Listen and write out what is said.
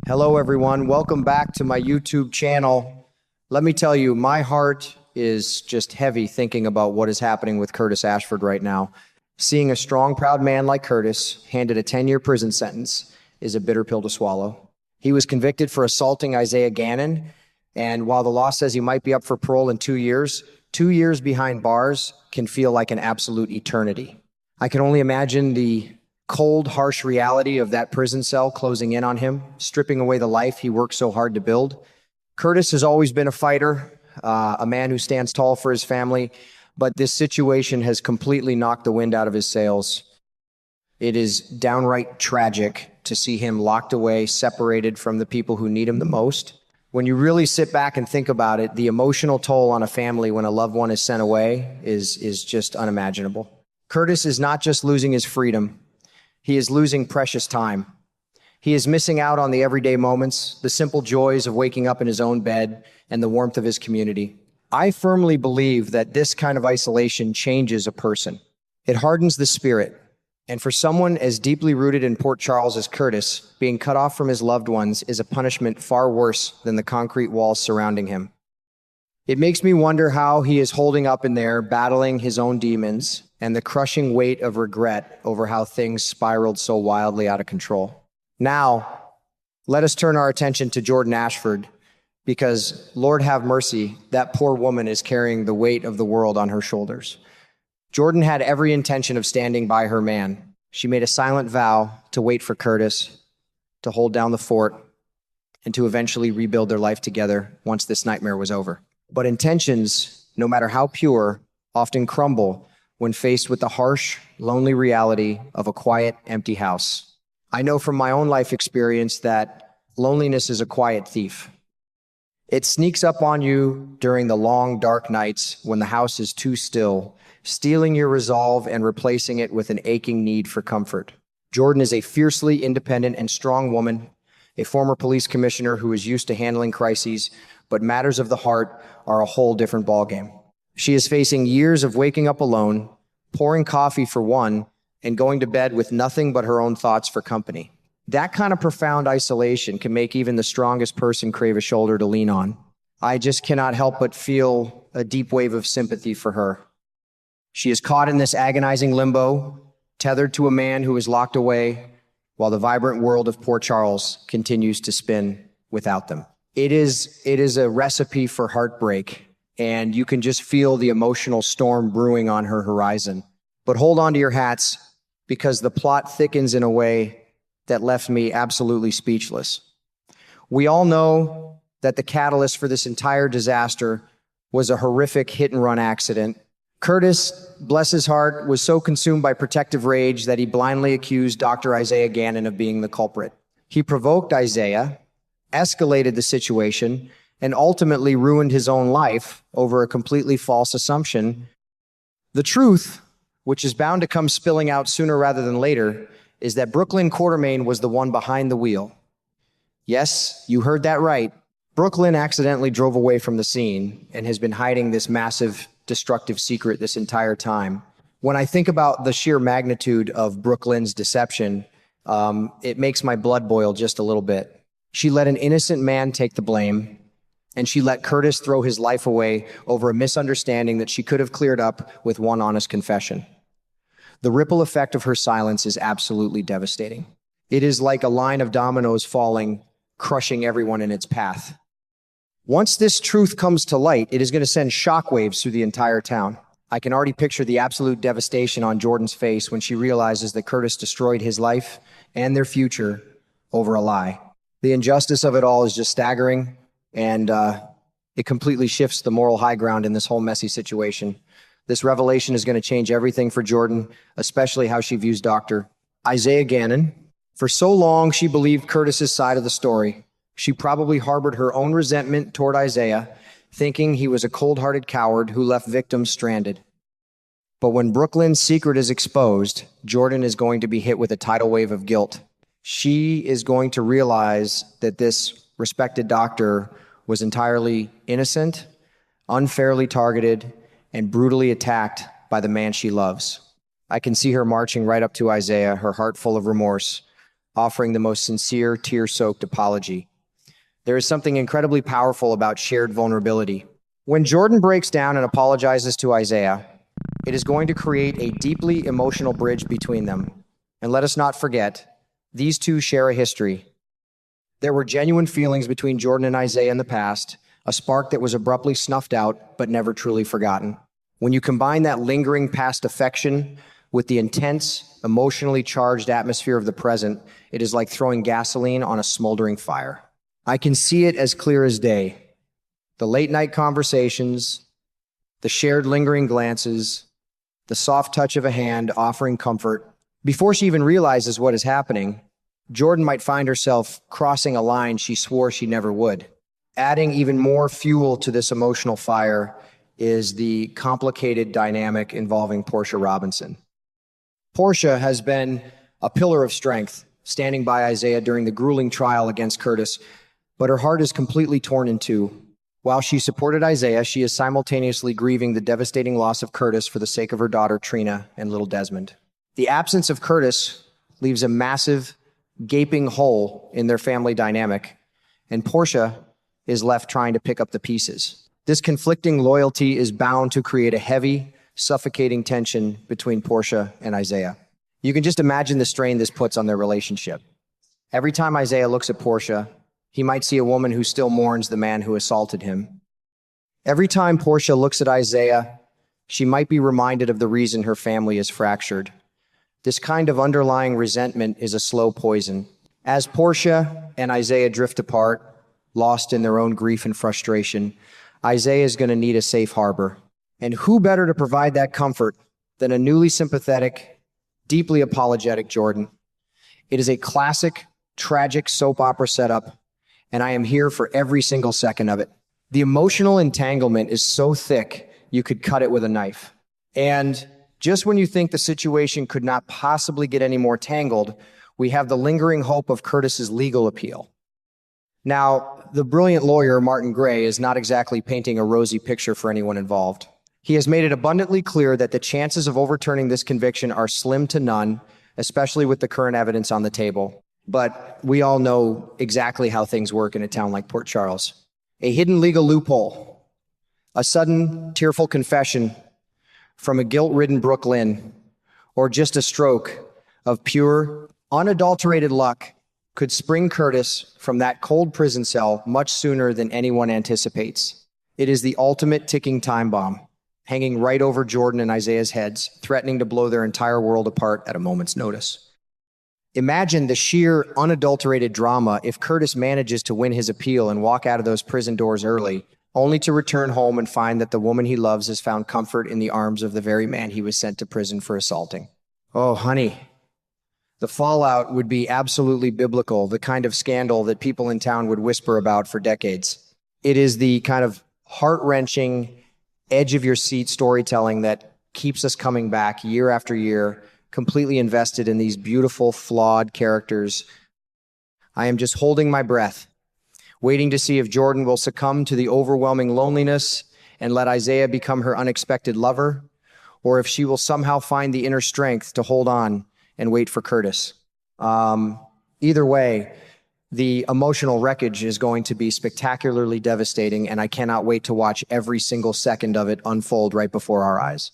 Hello, everyone. Welcome back to my YouTube channel. Let me tell you, my heart is just heavy thinking about what is happening with Curtis Ashford right now. Seeing a strong, proud man like Curtis handed a 10-year prison sentence is a bitter pill to swallow. He was convicted for assaulting Isaiah Gannon, and while the law says he might be up for parole in 2 years behind bars can feel like an absolute eternity. I can only imagine the cold, harsh reality of that prison cell closing in on him, stripping away the life he worked so hard to build. Curtis has always been a fighter, a man who stands tall for his family, but this situation has completely knocked the wind out of his sails. It is downright tragic to see him locked away, separated from the people who need him the most. When you really sit back and think about it, the emotional toll on a family when a loved one is sent away is just unimaginable. Curtis is not just losing his freedom, he is losing precious time. He is missing out on the everyday moments, the simple joys of waking up in his own bed, and the warmth of his community. I firmly believe that this kind of isolation changes a person. It hardens the spirit. And for someone as deeply rooted in Port Charles as Curtis, being cut off from his loved ones is a punishment far worse than the concrete walls surrounding him. It makes me wonder how he is holding up in there, battling his own demons and the crushing weight of regret over how things spiraled so wildly out of control. Now, let us turn our attention to Jordan Ashford, because Lord have mercy, that poor woman is carrying the weight of the world on her shoulders. Jordan had every intention of standing by her man. She made a silent vow to wait for Curtis, to hold down the fort, and to eventually rebuild their life together once this nightmare was over. But intentions, no matter how pure, often crumble when faced with the harsh, lonely reality of a quiet, empty house. I know from my own life experience that loneliness is a quiet thief. It sneaks up on you during the long, dark nights when the house is too still, stealing your resolve and replacing it with an aching need for comfort. Jordan is a fiercely independent and strong woman, a former police commissioner who is used to handling crises, but matters of the heart are a whole different ballgame. She is facing years of waking up alone, pouring coffee for one, and going to bed with nothing but her own thoughts for company. That kind of profound isolation can make even the strongest person crave a shoulder to lean on. I just cannot help but feel a deep wave of sympathy for her. She is caught in this agonizing limbo, tethered to a man who is locked away, while the vibrant world of Port Charles continues to spin without them. It is a recipe for heartbreak, and you can just feel the emotional storm brewing on her horizon. But hold on to your hats, because the plot thickens in a way that left me absolutely speechless. We all know that the catalyst for this entire disaster was a horrific hit-and-run accident. Curtis, bless his heart, was so consumed by protective rage that he blindly accused Dr. Isaiah Gannon of being the culprit. He provoked Isaiah, escalated the situation, and ultimately ruined his own life over a completely false assumption. The truth, which is bound to come spilling out sooner rather than later, is that Brooklyn Quartermain was the one behind the wheel. Yes, you heard that right. Brooklyn accidentally drove away from the scene and has been hiding this massive, destructive secret this entire time. When I think about the sheer magnitude of Brooklyn's deception, it makes my blood boil just a little bit. She let an innocent man take the blame, and she let Curtis throw his life away over a misunderstanding that she could have cleared up with one honest confession. The ripple effect of her silence is absolutely devastating. It is like a line of dominoes falling, crushing everyone in its path. Once this truth comes to light, it is going to send shockwaves through the entire town. I can already picture the absolute devastation on Jordan's face when she realizes that Curtis destroyed his life and their future over a lie. The injustice of it all is just staggering, and it completely shifts the moral high ground in this whole messy situation. This revelation is going to change everything for Jordan, especially how she views Dr. Isaiah Gannon. For so long, she believed Curtis's side of the story. She probably harbored her own resentment toward Isaiah, thinking he was a cold-hearted coward who left victims stranded. But when Brooklyn's secret is exposed, Jordan is going to be hit with a tidal wave of guilt. She is going to realize that this respected doctor was entirely innocent, unfairly targeted, and brutally attacked by the man she loves. I can see her marching right up to Isaiah, her heart full of remorse, offering the most sincere, tear-soaked apology. There is something incredibly powerful about shared vulnerability. When Jordan breaks down and apologizes to Isaiah, it is going to create a deeply emotional bridge between them. And let us not forget, these two share a history. There were genuine feelings between Jordan and Isaiah in the past, a spark that was abruptly snuffed out but never truly forgotten. When you combine that lingering past affection with the intense, emotionally charged atmosphere of the present, it is like throwing gasoline on a smoldering fire. I can see it as clear as day. The late-night conversations, the shared lingering glances, the soft touch of a hand offering comfort. Before she even realizes what is happening, Jordan might find herself crossing a line she swore she never would. Adding even more fuel to this emotional fire is the complicated dynamic involving Portia Robinson. Portia has been a pillar of strength, standing by Isaiah during the grueling trial against Curtis, but her heart is completely torn in two. While she supported Isaiah, she is simultaneously grieving the devastating loss of Curtis for the sake of her daughter, Trina, and little Desmond. The absence of Curtis leaves a massive, gaping hole in their family dynamic, and Portia is left trying to pick up the pieces. This conflicting loyalty is bound to create a heavy, suffocating tension between Portia and Isaiah. You can just imagine the strain this puts on their relationship. Every time Isaiah looks at Portia, he might see a woman who still mourns the man who assaulted him. Every time Portia looks at Isaiah, she might be reminded of the reason her family is fractured. This kind of underlying resentment is a slow poison. As Portia and Isaiah drift apart, lost in their own grief and frustration, Isaiah is going to need a safe harbor. And who better to provide that comfort than a newly sympathetic, deeply apologetic Jordan? It is a classic, tragic soap opera setup, and I am here for every single second of it. The emotional entanglement is so thick, you could cut it with a knife. And just when you think the situation could not possibly get any more tangled, we have the lingering hope of Curtis's legal appeal. Now, the brilliant lawyer, Martin Gray, is not exactly painting a rosy picture for anyone involved. He has made it abundantly clear that the chances of overturning this conviction are slim to none, especially with the current evidence on the table. But we all know exactly how things work in a town like Port Charles. A hidden legal loophole, a sudden tearful confession from a guilt-ridden Brooklyn, or just a stroke of pure, unadulterated luck could spring Curtis from that cold prison cell much sooner than anyone anticipates. It is the ultimate ticking time bomb, hanging right over Jordan and Isaiah's heads, threatening to blow their entire world apart at a moment's notice. Imagine the sheer, unadulterated drama if Curtis manages to win his appeal and walk out of those prison doors early, only to return home and find that the woman he loves has found comfort in the arms of the very man he was sent to prison for assaulting. Oh, honey. The fallout would be absolutely biblical, the kind of scandal that people in town would whisper about for decades. It is the kind of heart-wrenching, edge-of-your-seat storytelling that keeps us coming back year after year, completely invested in these beautiful, flawed characters. I am just holding my breath, waiting to see if Jordan will succumb to the overwhelming loneliness and let Isaiah become her unexpected lover, or if she will somehow find the inner strength to hold on and wait for Curtis. Either way, the emotional wreckage is going to be spectacularly devastating, and I cannot wait to watch every single second of it unfold right before our eyes.